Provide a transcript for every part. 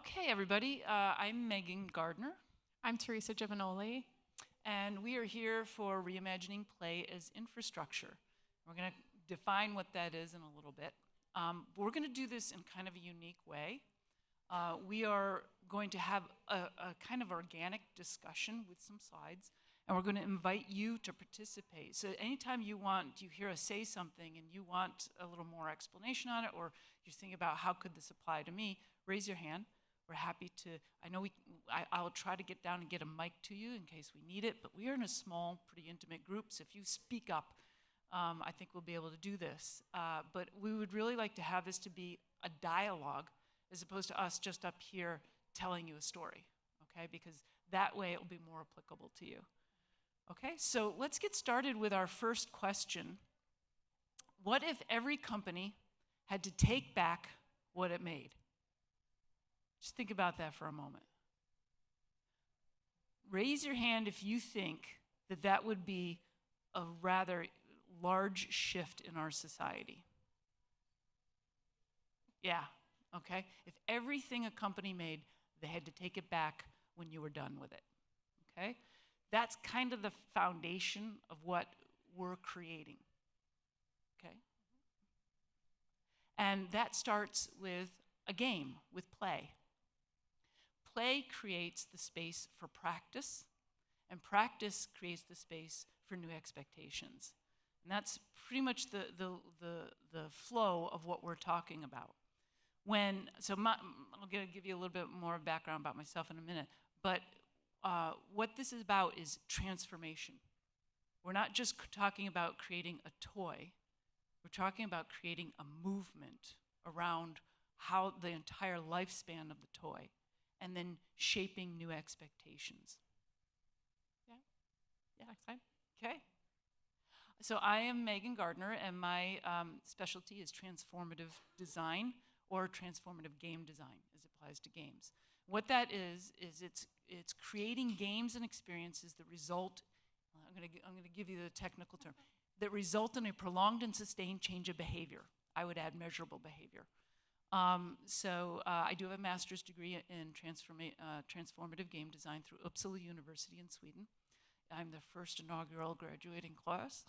Okay, everybody, I'm Meghan Gardner, I'm Teresa Giovannoli. and we are here for Reimagining Play as Infrastructure. We're going to define what that is in a little bit. We're going to do this in kind of a unique way. We are going to have a kind of organic discussion with some slides, and we're going to invite you to participate. So anytime you hear us say something and you want a little more explanation on it, or you're thinking about how could this apply to me, raise your hand. We're happy to, I'll try to get down and get a mic to you in case we need it, but we are in a small, pretty intimate group, so if you speak up, I think we'll be able to do this. But we would really like to have this to be a dialogue as opposed to us just up here telling you a story, okay? Because that way it will be more applicable to you. Okay, so let's get started with our first question. What if every company had to take back what it made? Just think about that for a moment. Raise your hand if you think that that would be a rather large shift in our society. Yeah, okay? If everything a company made, they had to take it back when you were done with it, okay? That's kind of the foundation of what we're creating, okay? And that starts with a game, with play. Play creates the space for practice, and practice creates the space for new expectations. And that's pretty much the flow of what we're talking about. I'll give you a little bit more background about myself in a minute, but what this is about is transformation. We're not just talking about creating a toy, we're talking about creating a movement around how the entire lifespan of the toy, and then shaping new expectations. Yeah, next slide. Okay. So I am Meghan Gardner, and my specialty is transformative design or transformative game design, as it applies to games. What that is it's creating games and experiences that result. I'm going to give you the technical term that result in a prolonged and sustained change of behavior. I would add measurable behavior. I do have a master's degree in transformative game design through Uppsala University in Sweden. I'm the first inaugural graduating class.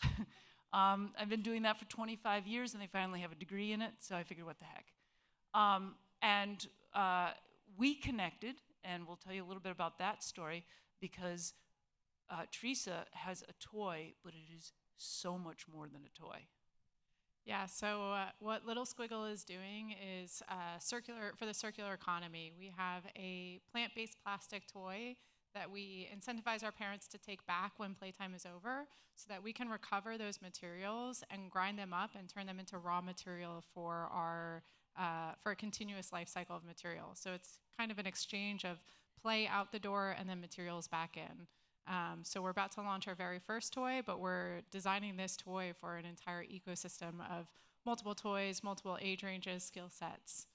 I've been doing that for 25 years, and they finally have a degree in it, so I figured, what the heck. We connected, and we'll tell you a little bit about that story, because Teresa has a toy, but it is so much more than a toy. Yeah, so what Little Squiggle is doing is for the circular economy. We have a plant-based plastic toy that we incentivize our parents to take back when playtime is over, so that we can recover those materials and grind them up and turn them into raw material for a continuous life cycle of material. So it's kind of an exchange of play out the door and then materials back in. So we're about to launch our very first toy, but we're designing this toy for an entire ecosystem of multiple toys, multiple age ranges, skill sets.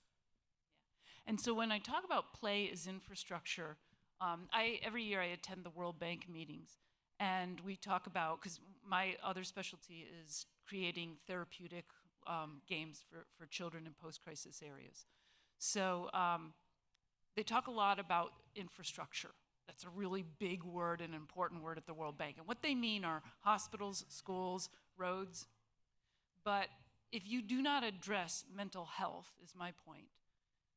And so when I talk about play as infrastructure, every year I attend the World Bank meetings, and we talk about, because my other specialty is creating therapeutic games for children in post-crisis areas. So they talk a lot about infrastructure. That's a really big word, an important word at the World Bank. And what they mean are hospitals, schools, roads. But if you do not address mental health, is my point,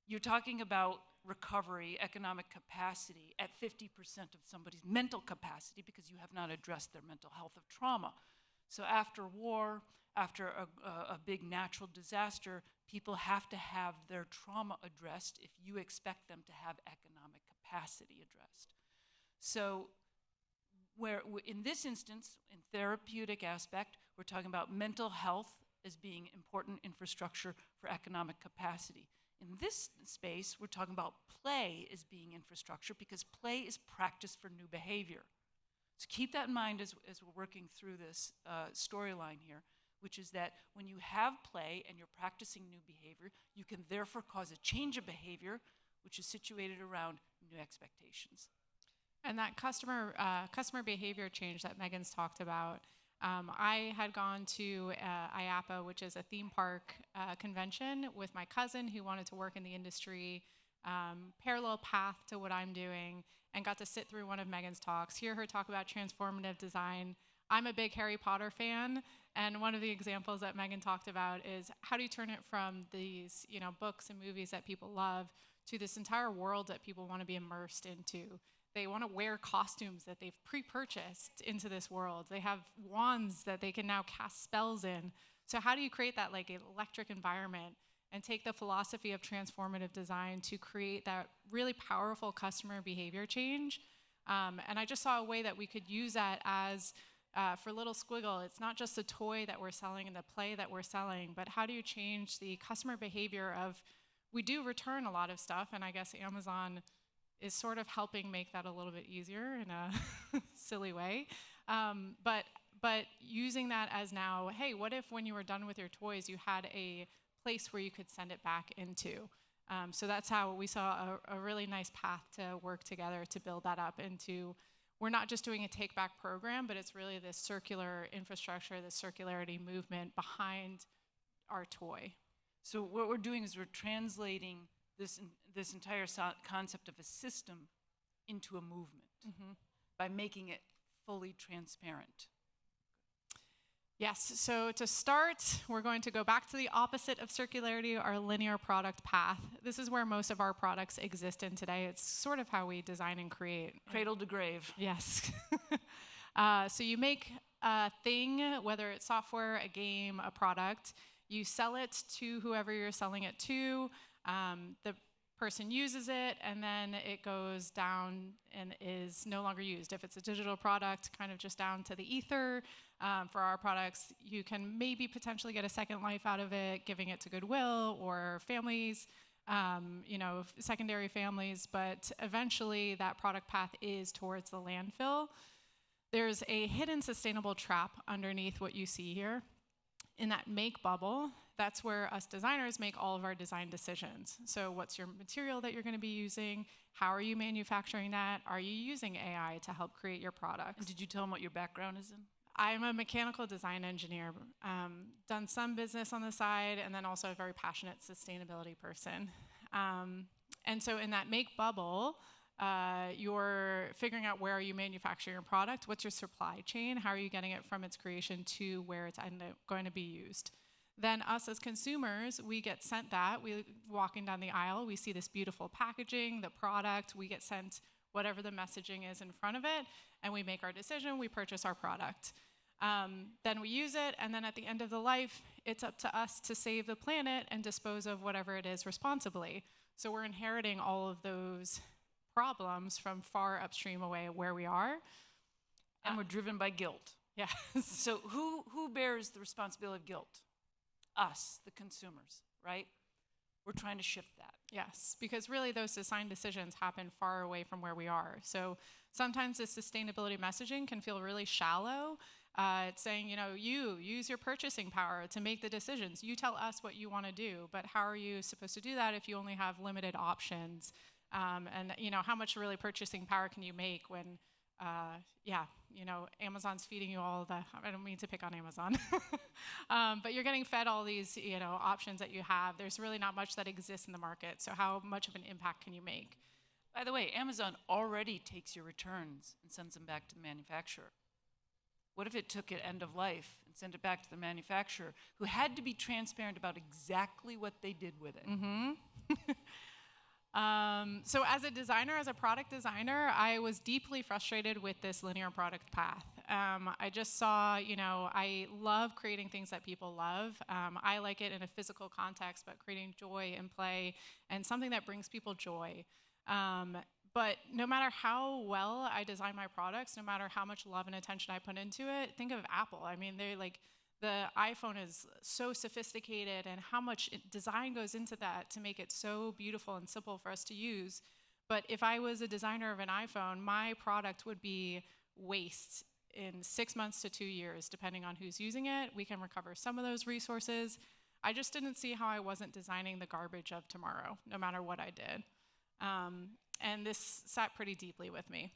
you're talking about recovery, economic capacity at 50% of somebody's mental capacity, because you have not addressed their mental health of trauma. So after war, after a big natural disaster, people have to have their trauma addressed if you expect them to have economic capacity addressed. So in this instance, in therapeutic aspect, we're talking about mental health as being important infrastructure for economic capacity. In this space, we're talking about play as being infrastructure, because play is practice for new behavior. So keep that in mind as we're working through this storyline here, which is that when you have play and you're practicing new behavior, you can therefore cause a change of behavior, which is situated around new expectations. And that customer behavior change that Megan's talked about, I had gone to IAAPA, which is a theme park convention, with my cousin who wanted to work in the industry parallel path to what I'm doing, and got to sit through one of Meghan's talks, hear her talk about transformative design. I'm a big Harry Potter fan, and one of the examples that Meghan talked about is how do you turn it from these, books and movies that people love to this entire world that people want to be immersed into. They want to wear costumes that they've pre-purchased into this world. They have wands that they can now cast spells in. So how do you create that like electric environment and take the philosophy of transformative design to create that really powerful customer behavior change? And I just saw a way that we could use that as, for Little Squiggle, it's not just the toy that we're selling and the play that we're selling, but how do you change the customer behavior of, we do return a lot of stuff, and I guess Amazon is sort of helping make that a little bit easier in a silly way. But using that as now, hey, what if when you were done with your toys, you had a place where you could send it back into? So that's how we saw a really nice path to work together to build that up into, we're not just doing a take back program, but it's really this circular infrastructure, this circularity movement behind our toy. So what we're doing is we're translating this entire concept of a system into a movement by making it fully transparent. Yes, so to start, we're going to go back to the opposite of circularity, our linear product path. This is where most of our products exist in today. It's sort of how we design and create. Cradle to grave. Yes. So you make a thing, whether it's software, a game, a product, you sell it to whoever you're selling it to. The person uses it, and then it goes down and is no longer used. If it's a digital product, kind of just down to the ether. For our products, you can maybe potentially get a second life out of it, giving it to Goodwill or families, secondary families, but eventually that product path is towards the landfill. There's a hidden sustainable trap underneath what you see here. In that make bubble, that's where us designers make all of our design decisions. So what's your material that you're going to be using? How are you manufacturing that? Are you using AI to help create your products? And did you tell them what your background is in? I'm a mechanical design engineer, done some business on the side, and then also a very passionate sustainability person. And so in that make bubble, you're figuring out where you manufacture your product, what's your supply chain, how are you getting it from its creation to where it's going to be used. Then us as consumers, we get sent that. We walking down the aisle, we see this beautiful packaging, the product, we get sent whatever the messaging is in front of it, and we make our decision, we purchase our product. Then we use it, and then at the end of the life, it's up to us to save the planet and dispose of whatever it is responsibly. So we're inheriting all of those problems from far upstream away where we are. And we're driven by guilt. Yes. So who bears the responsibility of guilt? Us, the consumers, right? We're trying to shift that. Yes, because really those design decisions happen far away from where we are. So sometimes this sustainability messaging can feel really shallow. It's saying, you use your purchasing power to make the decisions. You tell us what you want to do, but how are you supposed to do that if you only have limited options? And how much really purchasing power can you make when, Amazon's feeding you all the, I don't mean to pick on Amazon, but you're getting fed all these, options that you have. There's really not much that exists in the market. So how much of an impact can you make? By the way, Amazon already takes your returns and sends them back to the manufacturer. What if it took it end of life and sent it back to the manufacturer, who had to be transparent about exactly what they did with it? Mm-hmm. So as a designer, as a product designer, I was deeply frustrated with this linear product path. I just saw, I love creating things that people love. I like it in a physical context, but creating joy and play and something that brings people joy. But no matter how well I design my products, no matter how much love and attention I put into it, think of Apple. I mean, they're like, the iPhone is so sophisticated, and how much design goes into that to make it so beautiful and simple for us to use. But if I was a designer of an iPhone, my product would be waste in 6 months to 2 years, depending on who's using it. We can recover some of those resources. I just didn't see how I wasn't designing the garbage of tomorrow, no matter what I did. And this sat pretty deeply with me.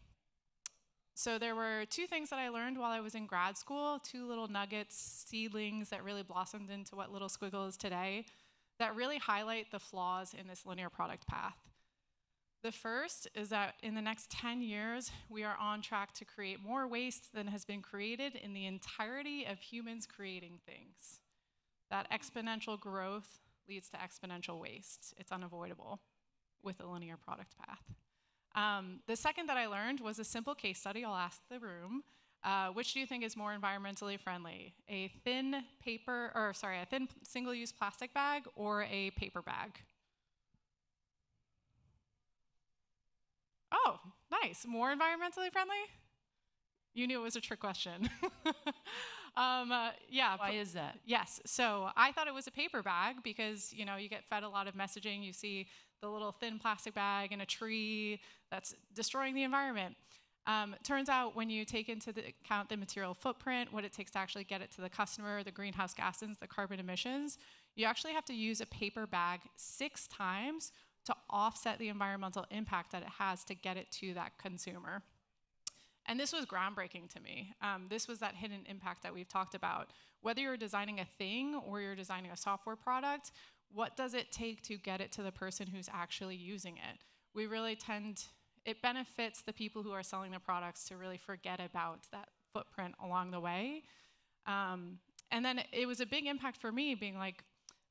So there were 2 things that I learned while I was in grad school, 2 little nuggets, seedlings that really blossomed into what Little Squiggle is today, that really highlight the flaws in this linear product path. The first is that in the next 10 years, we are on track to create more waste than has been created in the entirety of humans creating things. That exponential growth leads to exponential waste. It's unavoidable with a linear product path. The second that I learned was a simple case study. I'll ask the room. Which do you think is more environmentally friendly? A thin single-use plastic bag or a paper bag? Oh, nice. More environmentally friendly? You knew it was a trick question. Yeah. Why is that? Yes. So I thought it was a paper bag because, you get fed a lot of messaging. You see the little thin plastic bag in a tree that's destroying the environment. Turns out when you take into account the material footprint, what it takes to actually get it to the customer, the greenhouse gases, the carbon emissions, you actually have to use a paper bag 6 times to offset the environmental impact that it has to get it to that consumer. And this was groundbreaking to me. This was that hidden impact that we've talked about. Whether you're designing a thing or you're designing a software product, what does it take to get it to the person who's actually using it? We really it benefits the people who are selling the products to really forget about that footprint along the way. And then it was a big impact for me being like,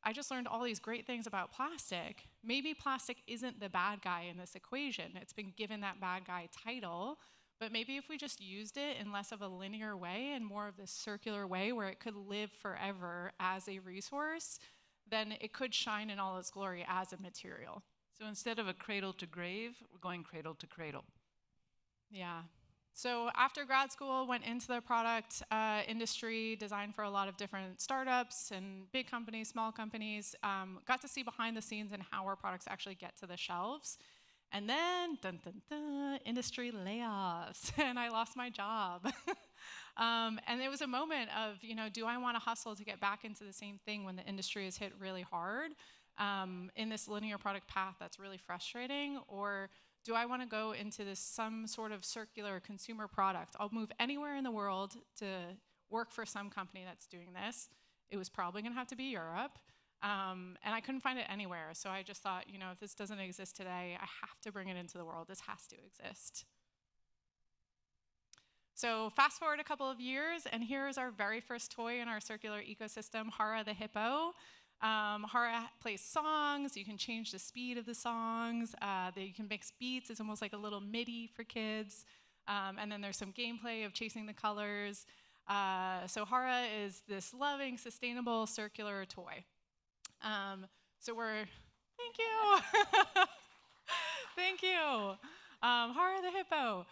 I just learned all these great things about plastic. Maybe plastic isn't the bad guy in this equation. It's been given that bad guy title, but maybe if we just used it in less of a linear way and more of this circular way where it could live forever as a resource, then it could shine in all its glory as a material. So instead of a cradle to grave, we're going cradle to cradle. Yeah. So after grad school, went into the product industry, designed for a lot of different startups and big companies, small companies, got to see behind the scenes and how our products actually get to the shelves. And then, dun, dun, dun, industry layoffs, and I lost my job. And it was a moment of, do I want to hustle to get back into the same thing when the industry is hit really hard in this linear product path that's really frustrating, or do I want to go into some sort of circular consumer product? I'll move anywhere in the world to work for some company that's doing this. It was probably going to have to be Europe. And I couldn't find it anywhere. So I just thought, if this doesn't exist today, I have to bring it into the world. This has to exist. So fast forward a couple of years, and here's our very first toy in our circular ecosystem, Hara the hippo. Hara plays songs. You can change the speed of the songs. You can mix beats. It's almost like a little MIDI for kids. And then there's some gameplay of chasing the colors. So Hara is this loving, sustainable, circular toy. Thank you. Thank you. Hara the hippo.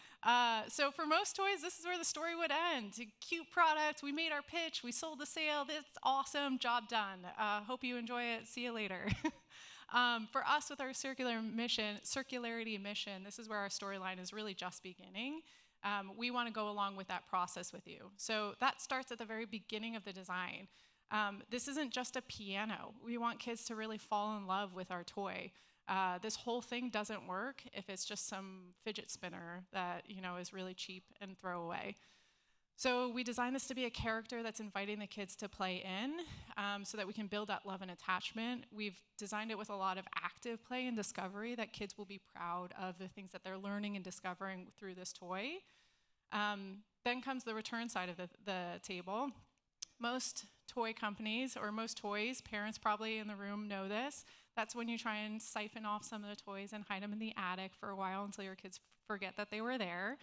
So for most toys, this is where the story would end. A cute product, we made our pitch, we sold the sale, that's awesome, job done. Hope you enjoy it, see you later. For us with our circularity mission, this is where our storyline is really just beginning. We want to go along with that process with you. So that starts at the very beginning of the design. This isn't just a piano. We want kids to really fall in love with our toy. This whole thing doesn't work if it's just some fidget spinner that is really cheap and throw away. So we designed this to be a character that's inviting the kids to play in so that we can build that love and attachment. We've designed it with a lot of active play and discovery that kids will be proud of the things that they're learning and discovering through this toy. Then comes the return side of the table. Most toy companies, or most toys, parents probably in the room know this, that's when you try and siphon off some of the toys and hide them in the attic for a while until your kids forget that they were there.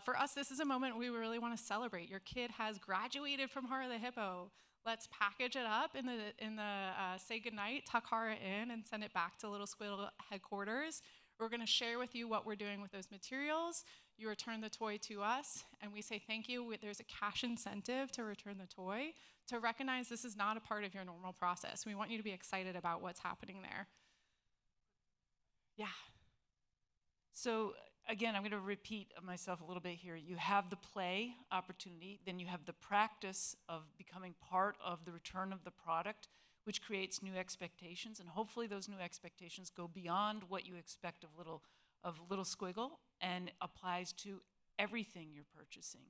For us, this is a moment we really want to celebrate. Your kid has graduated from Hara the hippo. Let's package it up in the say goodnight, tuck Hara in, and send it back to Little Squiggle headquarters. We're going to share with you what we're doing with those materials. You return the toy to us, and we say thank you. There's a cash incentive to return the toy to recognize this is not a part of your normal process. We want you to be excited about what's happening there. Yeah. So again, I'm going to repeat myself a little bit here. You have the play opportunity, then you have the practice of becoming part of the return of the product, which creates new expectations, and hopefully those new expectations go beyond what you expect of Little Squiggle and applies to everything you're purchasing.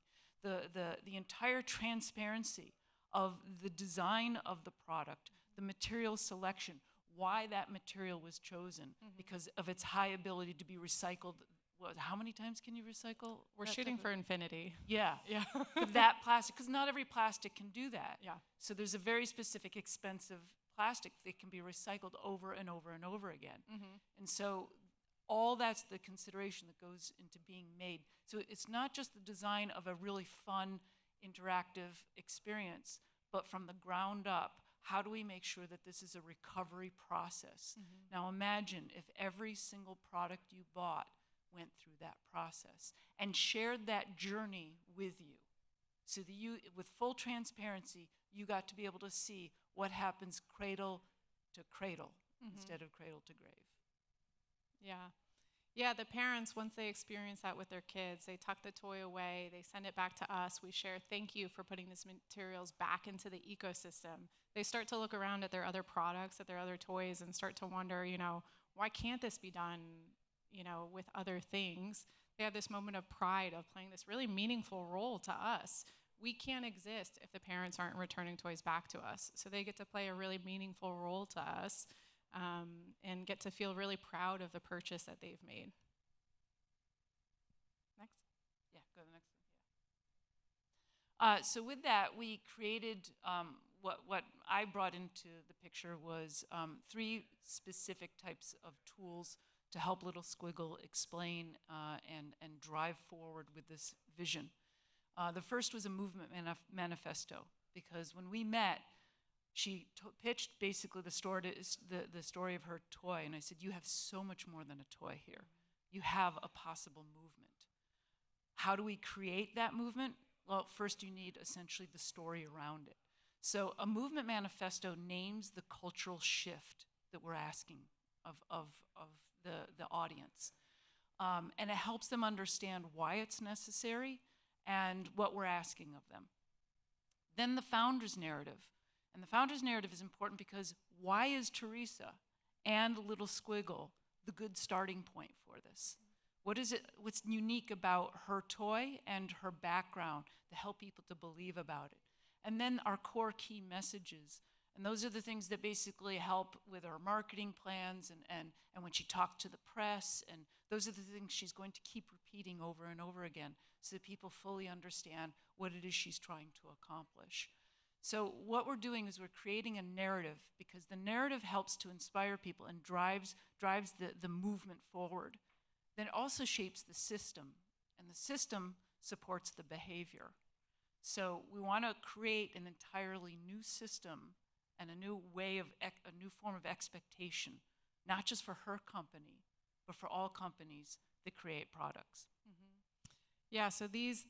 The entire transparency of the design of the product, the material selection, why that material was chosen because of its high ability to be recycled. How many times can you recycle? We're shooting for infinity. Yeah. Yeah. That plastic, because not every plastic can do that. Yeah. So there's a very specific, expensive plastic that can be recycled over and over and over again. And so all that's the consideration that goes into being made. So it's not just the design of a really fun, interactive experience, but from the ground up, how do we make sure that this is a recovery process? Now imagine if every single product you bought went through that process and shared that journey with you. So that you, with full transparency, you got to be able to see what happens cradle to cradle instead of cradle to grave. Yeah. Yeah, the parents, once they experience that with their kids, they tuck the toy away, they send it back to us, we share thank you for putting these materials back into the ecosystem. They start to look around at their other products, at their other toys, and start to wonder, why can't this be done, with other things? They have this moment of pride of playing this really meaningful role to us. We can't exist if the parents aren't returning toys back to us. So they get to play a really meaningful role to us. And get to feel really proud of the purchase that they've made. Next. Yeah, go to the next one. So with that, we created what I brought into the picture was 3 specific types of tools to help little Squiggle explain and drive forward with this vision. The first was a movement manifesto, because when we met, she pitched basically the story of her toy, and I said, you have so much more than a toy here. You have a possible movement. How do we create that movement? Well, first you need essentially the story around it. So a movement manifesto names the cultural shift that we're asking of the audience. And it helps them understand why it's necessary and what we're asking of them. Then the founder's narrative. And the founder's narrative is important because why is Teresa and Little Squiggle the good starting point for this? What's unique about her toy and her background to help people to believe about it? And then our core key messages. And those are the things that basically help with our marketing plans and when she talked to the press. And those are the things she's going to keep repeating over and over again so that people fully understand what it is she's trying to accomplish. So what we're doing is we're creating a narrative, because the narrative helps to inspire people and drives the movement forward. Then it also shapes the system, and the system supports the behavior. So we want to create an entirely new system and a new form of expectation, not just for her company, but for all companies that create products. Yeah, so these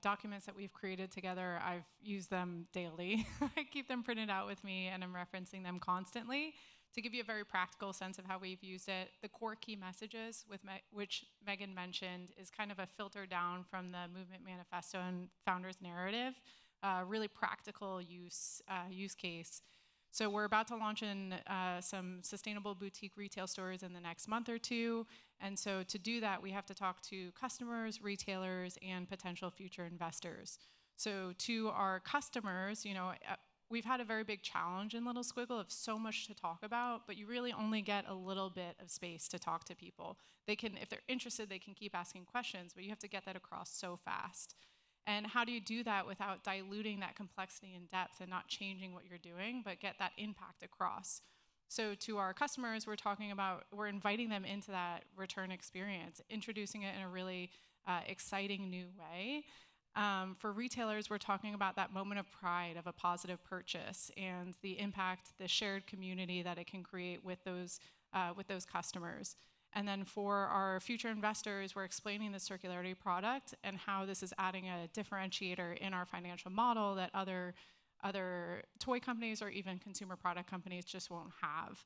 documents that we've created together, I've used them daily. I keep them printed out with me, and I'm referencing them constantly to give you a very practical sense of how we've used it. The core key messages, which Meghan mentioned, is kind of a filter down from the movement manifesto and founder's narrative, really practical use case. So we're about to launch in some sustainable boutique retail stores in the next month or 2. And so to do that, we have to talk to customers, retailers, and potential future investors. So to our customers, we've had a very big challenge in Little Squiggle of so much to talk about, but you really only get a little bit of space to talk to people. They can, if they're interested, they can keep asking questions, but you have to get that across so fast. And how do you do that without diluting that complexity and depth and not changing what you're doing, but get that impact across? So to our customers, we're inviting them into that return experience, introducing it in a really exciting new way. For retailers, we're talking about that moment of pride of a positive purchase and the impact, the shared community that it can create with those customers. And then for our future investors, we're explaining the circularity product and how this is adding a differentiator in our financial model that other toy companies or even consumer product companies just won't have.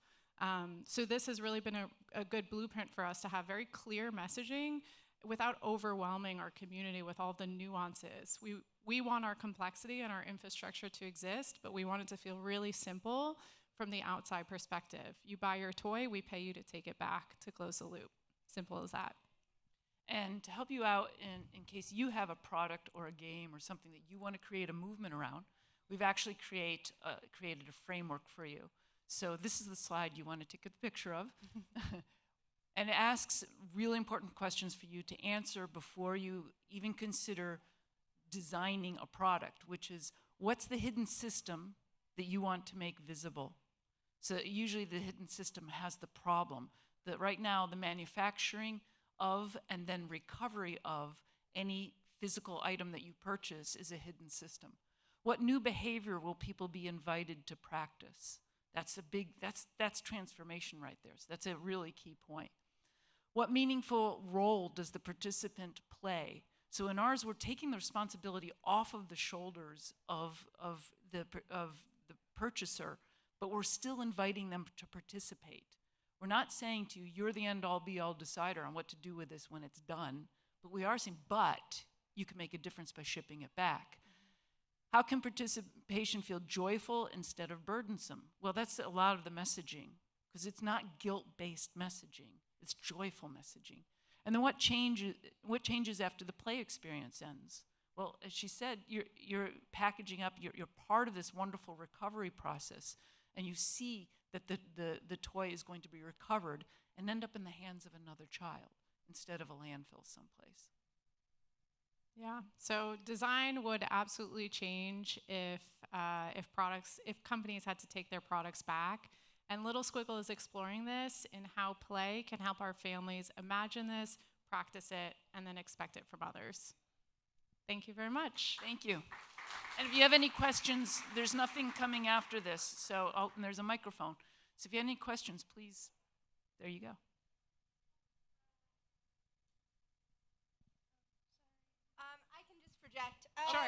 So this has really been a good blueprint for us to have very clear messaging without overwhelming our community with all the nuances. We want our complexity and our infrastructure to exist, but we want it to feel really simple from the outside perspective. You buy your toy, we pay you to take it back to close the loop. Simple as that. And to help you out in case you have a product or a game or something that you want to create a movement around, we've actually created a framework for you. So this is the slide you want to take a picture of. And it asks really important questions for you to answer before you even consider designing a product, which is, what's the hidden system that you want to make visible? So usually the hidden system has the problem that right now the manufacturing of and then recovery of any physical item that you purchase is a hidden system. What new behavior will people be invited to practice? That's transformation right there. So that's a really key point. What meaningful role does the participant play? So in ours, we're taking the responsibility off of the shoulders of the purchaser, but we're still inviting them to participate. We're not saying to you, you're the end-all be-all decider on what to do with this when it's done, but we are saying, but you can make a difference by shipping it back. How can participation feel joyful instead of burdensome? Well, that's a lot of the messaging, because it's not guilt-based messaging, it's joyful messaging. And then what changes after the play experience ends? Well, as she said, you're packaging up, you're part of this wonderful recovery process, and you see that the toy is going to be recovered and end up in the hands of another child instead of a landfill someplace. Yeah, so design would absolutely change if companies had to take their products back. And Little Squiggle is exploring this in how play can help our families imagine this, practice it, and then expect it from others. Thank you very much. Thank you. And if you have any questions, there's nothing coming after this. So, and there's a microphone. So if you have any questions, please, there you go. I can just project. Sure.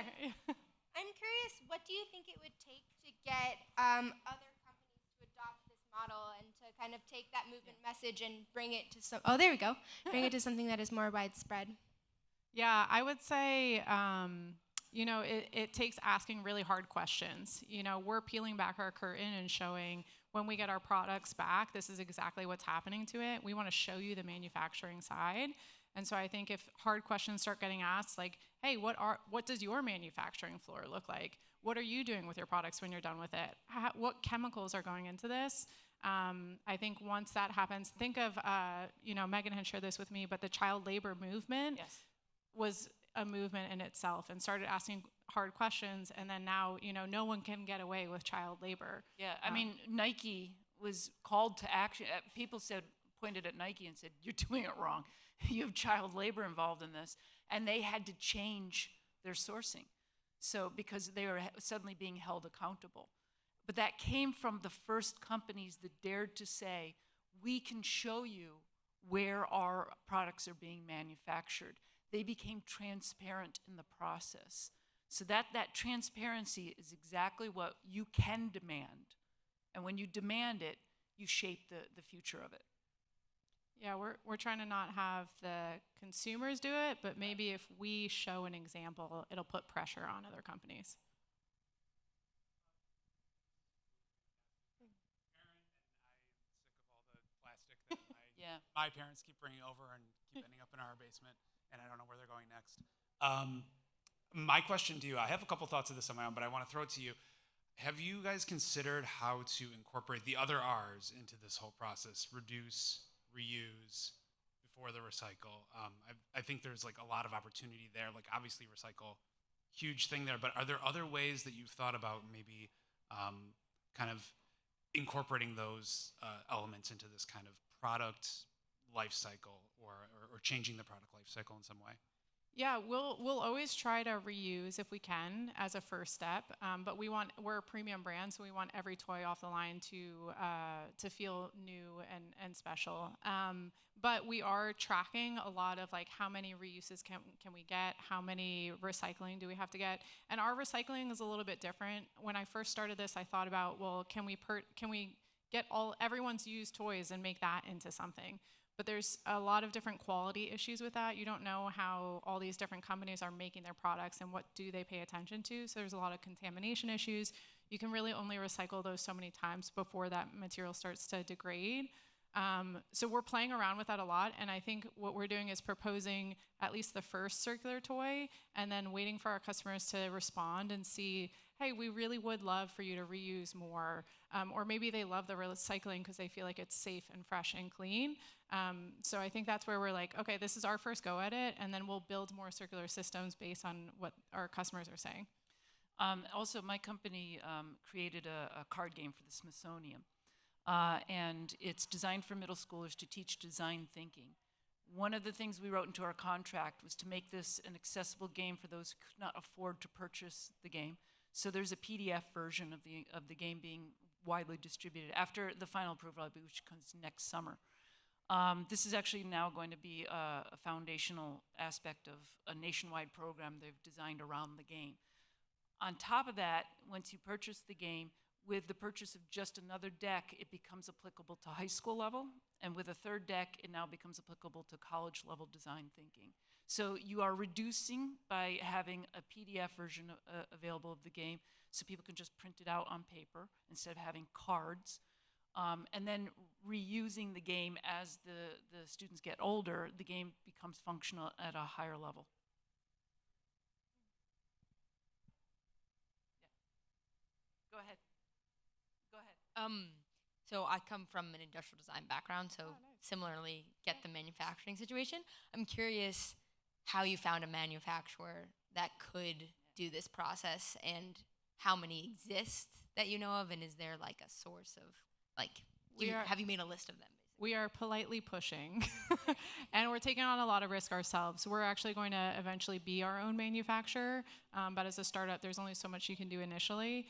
I'm curious, what do you think it would take to get other companies to adopt this model and to kind of take that movement message and bring it to bring it to something that is more widespread? Yeah, I would say, it takes asking really hard questions. We're peeling back our curtain and showing when we get our products back, this is exactly what's happening to it. We want to show you the manufacturing side. And so I think if hard questions start getting asked, like, hey, what does your manufacturing floor look like? What are you doing with your products when you're done with it? What chemicals are going into this? I think once that happens, think of, Meghan had shared this with me, but the child labor movement was a movement in itself and started asking hard questions. And then now, no one can get away with child labor. Yeah, I mean, Nike was called to action. People pointed at Nike and said, you're doing it wrong. You have child labor involved in this. And they had to change their sourcing. So, because they were suddenly being held accountable. But that came from the first companies that dared to say, we can show you where our products are being manufactured. They became transparent in the process. So that transparency is exactly what you can demand. And when you demand it, you shape the future of it. Yeah, we're trying to not have the consumers do it, but maybe if we show an example, it'll put pressure on other companies. My parents keep bringing over and keep ending up in our basement, and I don't know where they're going next. My question to you, I have a couple thoughts of this on my own, but I want to throw it to you. Have you guys considered how to incorporate the other R's into this whole process? Reduce, reuse, before the recycle. I think there's like a lot of opportunity there. Like obviously recycle, huge thing there, but are there other ways that you've thought about maybe kind of incorporating those elements into this kind of product life cycle or changing the product life cycle in some way? Yeah, we'll always try to reuse if we can as a first step, but we're a premium brand, so we want every toy off the line to feel new and special. But we are tracking a lot of like how many reuses can we get, how many recycling do we have to get, and our recycling is a little bit different. When I first started this, I thought about, well, can we get everyone's used toys and make that into something? But there's a lot of different quality issues with that. You don't know how all these different companies are making their products and what do they pay attention to. So there's a lot of contamination issues. You can really only recycle those so many times before that material starts to degrade. So we're playing around with that a lot. And I think what we're doing is proposing at least the first circular toy and then waiting for our customers to respond and see, hey, we really would love for you to reuse more. Or maybe they love the recycling because they feel like it's safe and fresh and clean. So I think that's where we're like, okay, this is our first go at it, and then we'll build more circular systems based on what our customers are saying. Also, my company created a card game for the Smithsonian, and it's designed for middle schoolers to teach design thinking. One of the things we wrote into our contract was to make this an accessible game for those who could not afford to purchase the game. So there's a PDF version of the game being widely distributed after the final approval, which comes next summer. This is actually now going to be a foundational aspect of a nationwide program they've designed around the game. On top of that, once you purchase the game, with the purchase of just another deck, it becomes applicable to high school level. And with a third deck, it now becomes applicable to college level design thinking. So you are reducing by having a PDF version available of the game so people can just print it out on paper instead of having cards. And then reusing the game as the students get older, the game becomes functional at a higher level. Yeah. Go ahead. Go ahead. So I come from an industrial design background, so Oh, nice. similarly get the manufacturing situation. I'm curious how you found a manufacturer that could do this process and how many exist that you know of, and is there like a source of like, have you made a list of them? We are politely pushing, and we're taking on a lot of risk ourselves. We're actually going to eventually be our own manufacturer, but as a startup, there's only so much you can do initially.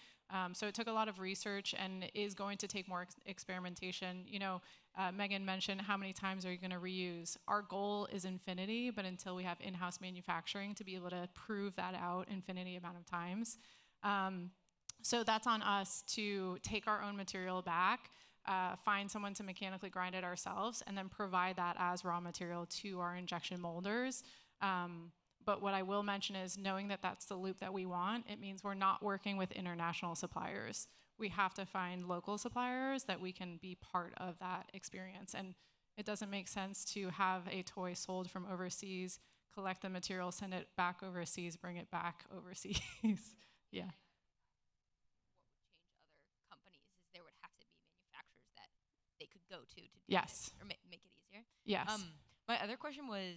So it took a lot of research and is going to take more experimentation. You know, Meghan mentioned how many times are you going to reuse? Our goal is infinity, but until we have in-house manufacturing to be able to prove that out infinity amount of times. So that's on us to take our own material back, find someone to mechanically grind it ourselves, and then provide that as raw material to our injection molders. But what I will mention is knowing that that's the loop that we want, it means we're not working with international suppliers. We have to find local suppliers that we can be part of that experience. And it doesn't make sense to have a toy sold from overseas, collect the material, send it back overseas, bring it back overseas. Yeah. What would change other companies is there would have to be manufacturers that they could go to do Yes. this, or make it easier. Yes. My other question was,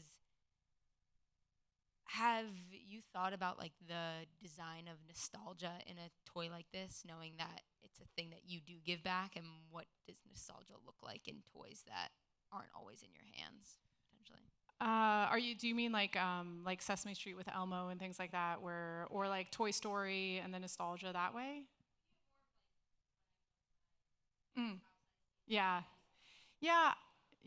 have you thought about like the design of nostalgia in a toy like this, knowing that it's a thing that you do give back, and what does nostalgia look like in toys that aren't always in your hands potentially? Do you mean like Sesame Street with Elmo and things like that, or like Toy Story and the nostalgia that way? Yeah.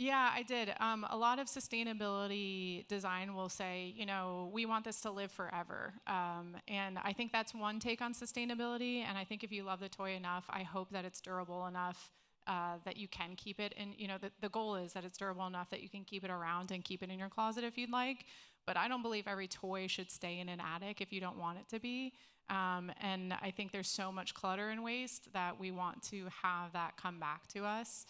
Yeah, I did. A lot of sustainability design will say, you know, we want this to live forever. And I think that's one take on sustainability. And I think if you love the toy enough, I hope that it's durable enough that you can keep it. And, you know, the goal is that it's durable enough that you can keep it around and keep it in your closet if you'd like. But I don't believe every toy should stay in an attic if you don't want it to be. And I think there's so much clutter and waste that we want to have that come back to us.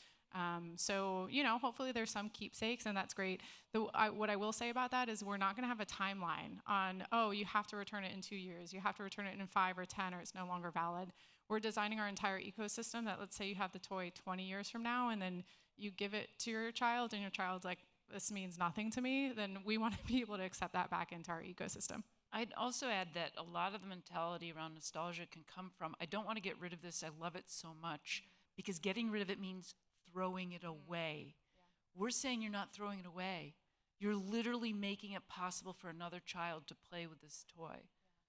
So, you know, hopefully there's some keepsakes, and that's great. What I will say about that is we're not going to have a timeline on, oh, you have to return it in 2 years, you have to return it in 5 or 10, or it's no longer valid. We're designing our entire ecosystem that, let's say you have the toy 20 years from now, and then you give it to your child, and your child's like, this means nothing to me, then we want to be able to accept that back into our ecosystem. I'd also add that a lot of the mentality around nostalgia can come from, I don't want to get rid of this, I love it so much, because getting rid of it means throwing it away. Yeah. We're saying you're not throwing it away. You're literally making it possible for another child to play with this toy. Yeah.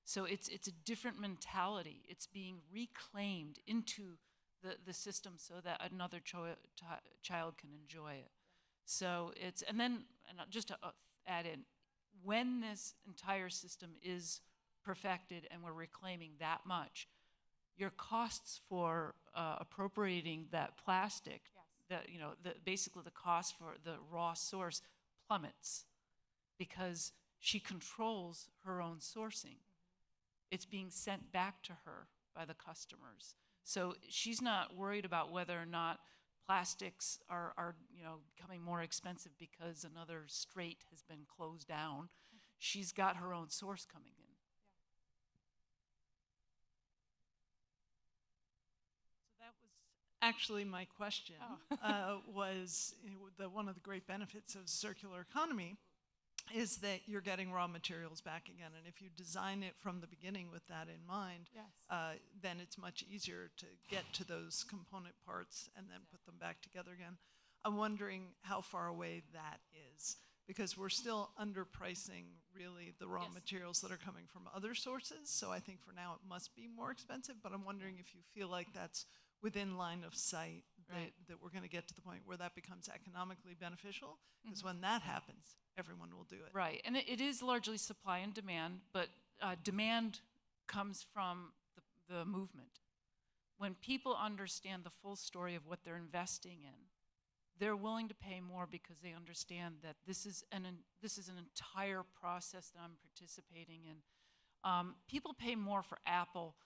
So it's a different mentality. It's being reclaimed into the system so that another child can enjoy it. Yeah. So just to add in, when this entire system is perfected and we're reclaiming that much, your costs for appropriating that plastic, basically the cost for the raw source plummets because she controls her own sourcing. It's being sent back to her by the customers. So she's not worried about whether or not plastics are becoming more expensive because another strait has been closed down. She's got her own source coming in. Actually, my question was one of the great benefits of circular economy is that you're getting raw materials back again. And if you design it from the beginning with that in mind, then it's much easier to get to those component parts and then put them back together again. I'm wondering how far away that is, because we're still underpricing really the raw materials that are coming from other sources. So I think for now it must be more expensive, but I'm wondering if you feel like that's within line of sight, that we're going to get to the point where that becomes economically beneficial, because when that happens, everyone will do it. Right, and it is largely supply and demand, but demand comes from the movement. When people understand the full story of what they're investing in, they're willing to pay more because they understand that this is an entire process that I'm participating in. People pay more for Apple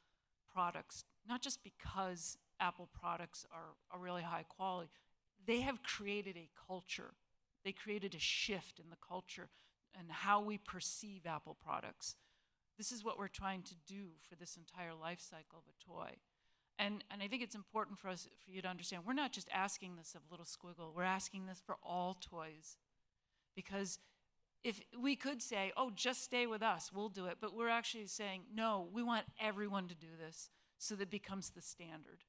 products, not just because Apple products are really high quality. They have created a culture. They created a shift in the culture and how we perceive Apple products. This is what we're trying to do for this entire life cycle of a toy. And I think it's important for you to understand, we're not just asking this of Little Squiggle, we're asking this for all toys. Because if we could say, oh, just stay with us, we'll do it, but we're actually saying, no, we want everyone to do this so that it becomes the standard.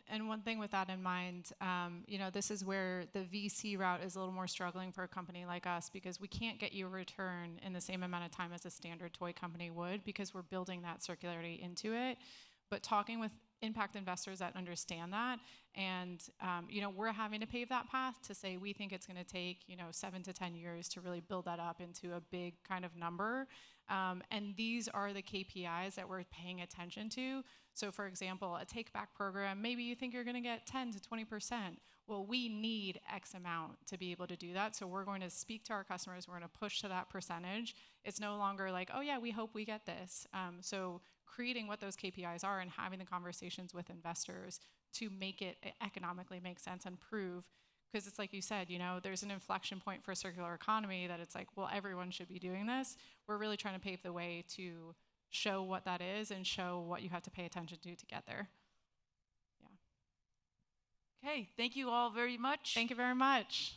And one thing with that in mind, this is where the VC route is a little more struggling for a company like us, because we can't get you a return in the same amount of time as a standard toy company would, because we're building that circularity into it. But talking with impact investors that understand that, and we're having to pave that path to say we think it's going to take 7 to 10 years to really build that up into a big kind of number. And these are the KPIs that we're paying attention to. So for example, a take back program, maybe you think you're going to get 10 to 20%. Well, we need X amount to be able to do that. So we're going to speak to our customers. We're going to push to that percentage. It's no longer like, oh yeah, we hope we get this. So creating what those KPIs are and having the conversations with investors to make it economically make sense and prove, because it's like you said, there's an inflection point for circular economy that it's like, well, everyone should be doing this. We're really trying to pave the way to show what that is and show what you have to pay attention to get there. Yeah. Okay, thank you all very much. Thank you very much.